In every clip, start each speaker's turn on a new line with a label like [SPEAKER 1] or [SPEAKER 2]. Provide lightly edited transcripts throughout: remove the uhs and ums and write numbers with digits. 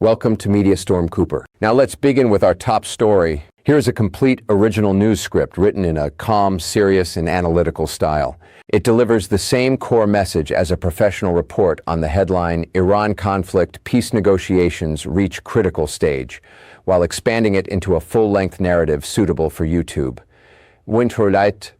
[SPEAKER 1] Welcome to Media Storm Cooper. Now let's begin with our top story. Here's a complete original news script written in a calm, serious, and analytical style. It delivers the same core message as a professional report on the headline, Iran conflict, peace negotiations reach critical stage, while expanding it into a full-length narrative suitable for YouTube. Winterlight.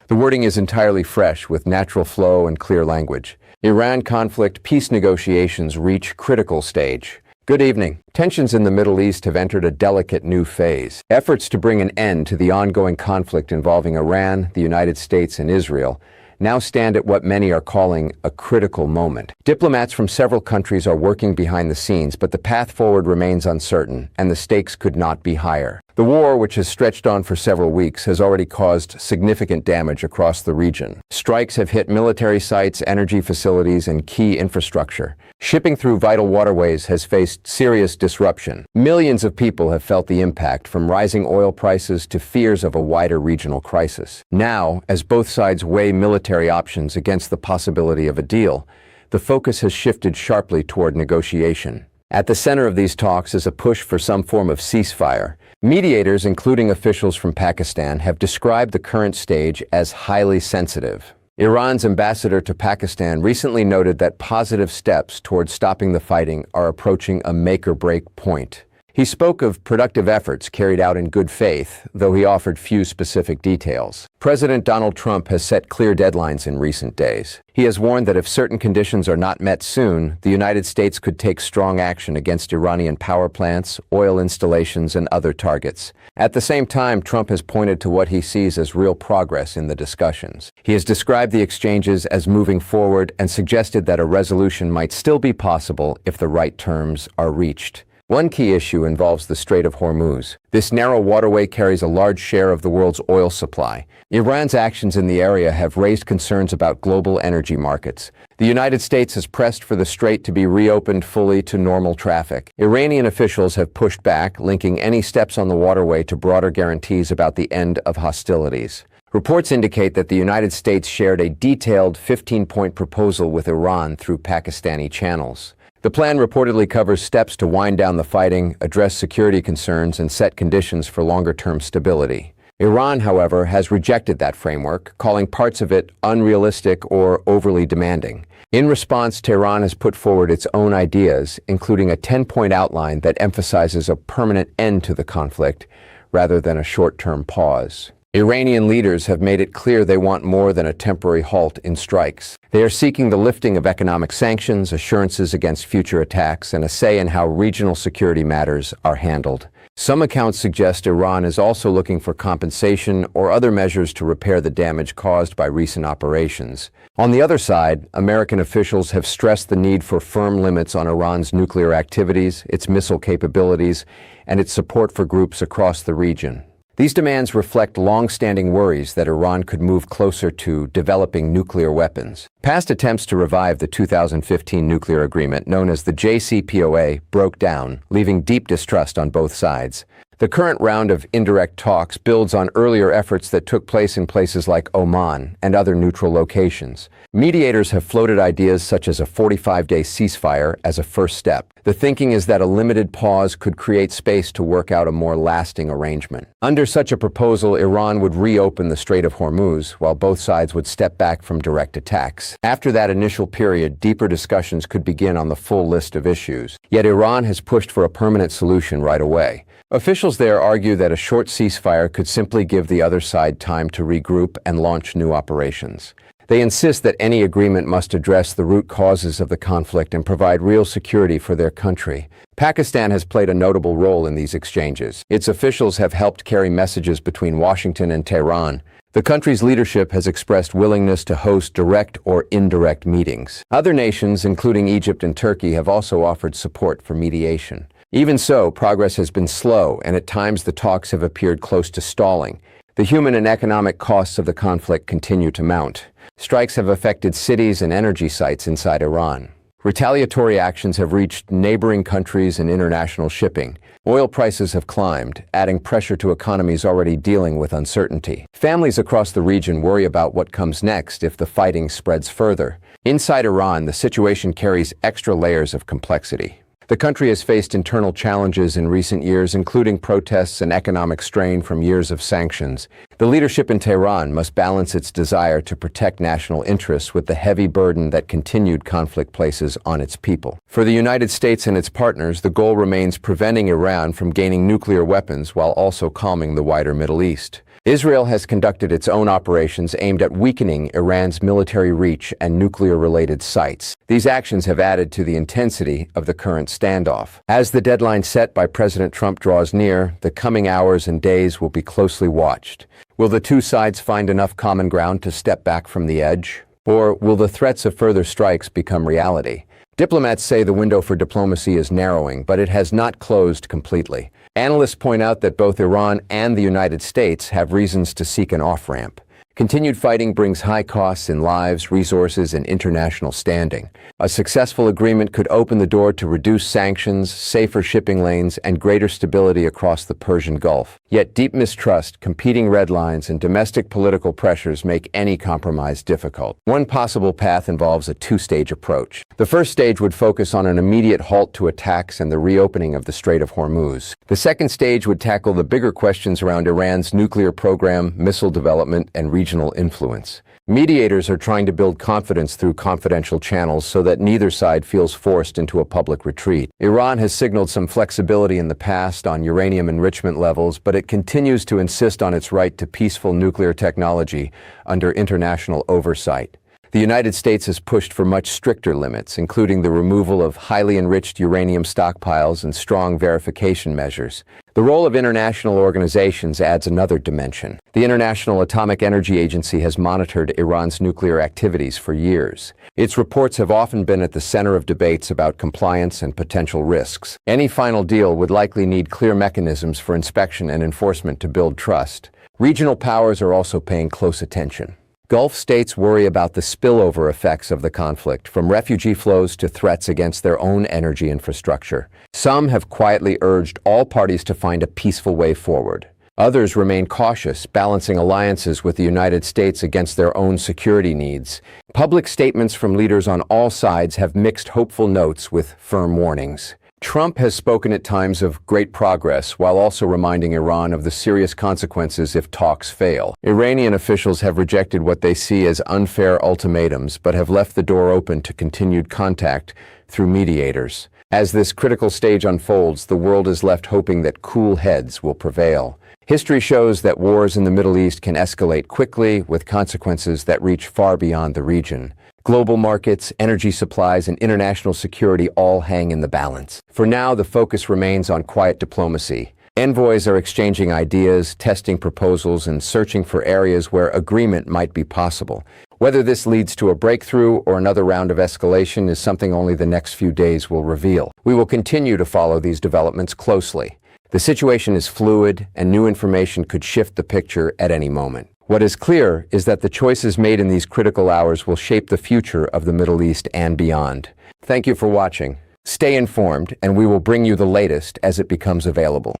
[SPEAKER 1] The wording is entirely fresh, with natural flow and clear language. Iran conflict, peace negotiations reach critical stage. Good evening. Tensions in the Middle East have entered a delicate new phase. Efforts to bring an end to the ongoing conflict involving Iran, the United States, and Israel now stand at what many are calling a critical moment. Diplomats from several countries are working behind the scenes, but the path forward remains uncertain, and the stakes could not be higher. The war, which has stretched on for several weeks, has already caused significant damage across the region. Strikes have hit military sites, energy facilities, and key infrastructure. Shipping through vital waterways has faced serious disruption. Millions of people have felt the impact, from rising oil prices to fears of a wider regional crisis. Now, as both sides weigh military options against the possibility of a deal, the focus has shifted sharply toward negotiation. At the center of these talks is a push for some form of ceasefire. Mediators, including officials from Pakistan, have described the current stage as highly sensitive. Iran's ambassador to Pakistan recently noted that positive steps towards stopping the fighting are approaching a make-or-break point. He spoke of productive efforts carried out in good faith, though he offered few specific details. President Donald Trump has set clear deadlines in recent days. He has warned that if certain conditions are not met soon, the United States could take strong action against Iranian power plants, oil installations, and other targets. At the same time, Trump has pointed to what he sees as real progress in the discussions. He has described the exchanges as moving forward and suggested that a resolution might still be possible if the right terms are reached. One key issue involves the Strait of Hormuz. This narrow waterway carries a large share of the world's oil supply. Iran's actions in the area have raised concerns about global energy markets. The United States has pressed for the strait to be reopened fully to normal traffic. Iranian officials have pushed back, linking any steps on the waterway to broader guarantees about the end of hostilities. Reports indicate that the United States shared a detailed 15-point proposal with Iran through Pakistani channels. The plan reportedly covers steps to wind down the fighting, address security concerns, and set conditions for longer-term stability. Iran, however, has rejected that framework, calling parts of it unrealistic or overly demanding. In response, Tehran has put forward its own ideas, including a 10-point outline that emphasizes a permanent end to the conflict rather than a short-term pause. Iranian leaders have made it clear they want more than a temporary halt in strikes. They are seeking the lifting of economic sanctions, assurances against future attacks, and a say in how regional security matters are handled. Some accounts suggest Iran is also looking for compensation or other measures to repair the damage caused by recent operations. On the other side, American officials have stressed the need for firm limits on Iran's nuclear activities, its missile capabilities, and its support for groups across the region. These demands reflect long-standing worries that Iran could move closer to developing nuclear weapons. Past attempts to revive the 2015 nuclear agreement, known as the JCPOA, broke down, leaving deep distrust on both sides. The current round of indirect talks builds on earlier efforts that took place in places like Oman and other neutral locations. Mediators have floated ideas such as a 45-day ceasefire as a first step. The thinking is that a limited pause could create space to work out a more lasting arrangement. Under such a proposal, Iran would reopen the Strait of Hormuz, while both sides would step back from direct attacks. After that initial period, deeper discussions could begin on the full list of issues. Yet Iran has pushed for a permanent solution right away. Officials there argue that a short ceasefire could simply give the other side time to regroup and launch new operations. They insist that any agreement must address the root causes of the conflict and provide real security for their country. Pakistan has played a notable role in these exchanges. Its officials have helped carry messages between Washington and Tehran. The country's leadership has expressed willingness to host direct or indirect meetings. Other nations, including Egypt and Turkey, have also offered support for mediation. Even so, progress has been slow, and at times the talks have appeared close to stalling. The human and economic costs of the conflict continue to mount. Strikes have affected cities and energy sites inside Iran. Retaliatory actions have reached neighboring countries and international shipping. Oil prices have climbed, adding pressure to economies already dealing with uncertainty. Families across the region worry about what comes next if the fighting spreads further. Inside Iran, the situation carries extra layers of complexity. The country has faced internal challenges in recent years, including protests and economic strain from years of sanctions. The leadership in Tehran must balance its desire to protect national interests with the heavy burden that continued conflict places on its people. For the United States and its partners, the goal remains preventing Iran from gaining nuclear weapons while also calming the wider Middle East. Israel has conducted its own operations aimed at weakening Iran's military reach and nuclear-related sites. These actions have added to the intensity of the current standoff. As the deadline set by President Trump draws near, the coming hours and days will be closely watched. Will the two sides find enough common ground to step back from the edge? Or will the threats of further strikes become reality? Diplomats say the window for diplomacy is narrowing, but it has not closed completely. Analysts point out that both Iran and the United States have reasons to seek an off-ramp. Continued fighting brings high costs in lives, resources, and international standing. A successful agreement could open the door to reduced sanctions, safer shipping lanes, and greater stability across the Persian Gulf. Yet deep mistrust, competing red lines, and domestic political pressures make any compromise difficult. One possible path involves a two-stage approach. The first stage would focus on an immediate halt to attacks and the reopening of the Strait of Hormuz. The second stage would tackle the bigger questions around Iran's nuclear program, missile development, and regional influence. Mediators are trying to build confidence through confidential channels so that neither side feels forced into a public retreat. Iran has signaled some flexibility in the past on uranium enrichment levels, but it continues to insist on its right to peaceful nuclear technology under international oversight. The United States has pushed for much stricter limits, including the removal of highly enriched uranium stockpiles and strong verification measures. The role of international organizations adds another dimension. The International Atomic Energy Agency has monitored Iran's nuclear activities for years. Its reports have often been at the center of debates about compliance and potential risks. Any final deal would likely need clear mechanisms for inspection and enforcement to build trust. Regional powers are also paying close attention. Gulf states worry about the spillover effects of the conflict, from refugee flows to threats against their own energy infrastructure. Some have quietly urged all parties to find a peaceful way forward. Others remain cautious, balancing alliances with the United States against their own security needs. Public statements from leaders on all sides have mixed hopeful notes with firm warnings. Trump has spoken at times of great progress while also reminding Iran of the serious consequences if talks fail. Iranian officials have rejected what they see as unfair ultimatums, but have left the door open to continued contact through mediators. As this critical stage unfolds, the world is left hoping that cool heads will prevail. History shows that wars in the Middle East can escalate quickly, with consequences that reach far beyond the region. Global markets, energy supplies, and international security all hang in the balance. For now, the focus remains on quiet diplomacy. Envoys are exchanging ideas, testing proposals, and searching for areas where agreement might be possible. Whether this leads to a breakthrough or another round of escalation is something only the next few days will reveal. We will continue to follow these developments closely. The situation is fluid, and new information could shift the picture at any moment. What is clear is that the choices made in these critical hours will shape the future of the Middle East and beyond. Thank you for watching. Stay informed, and we will bring you the latest as it becomes available.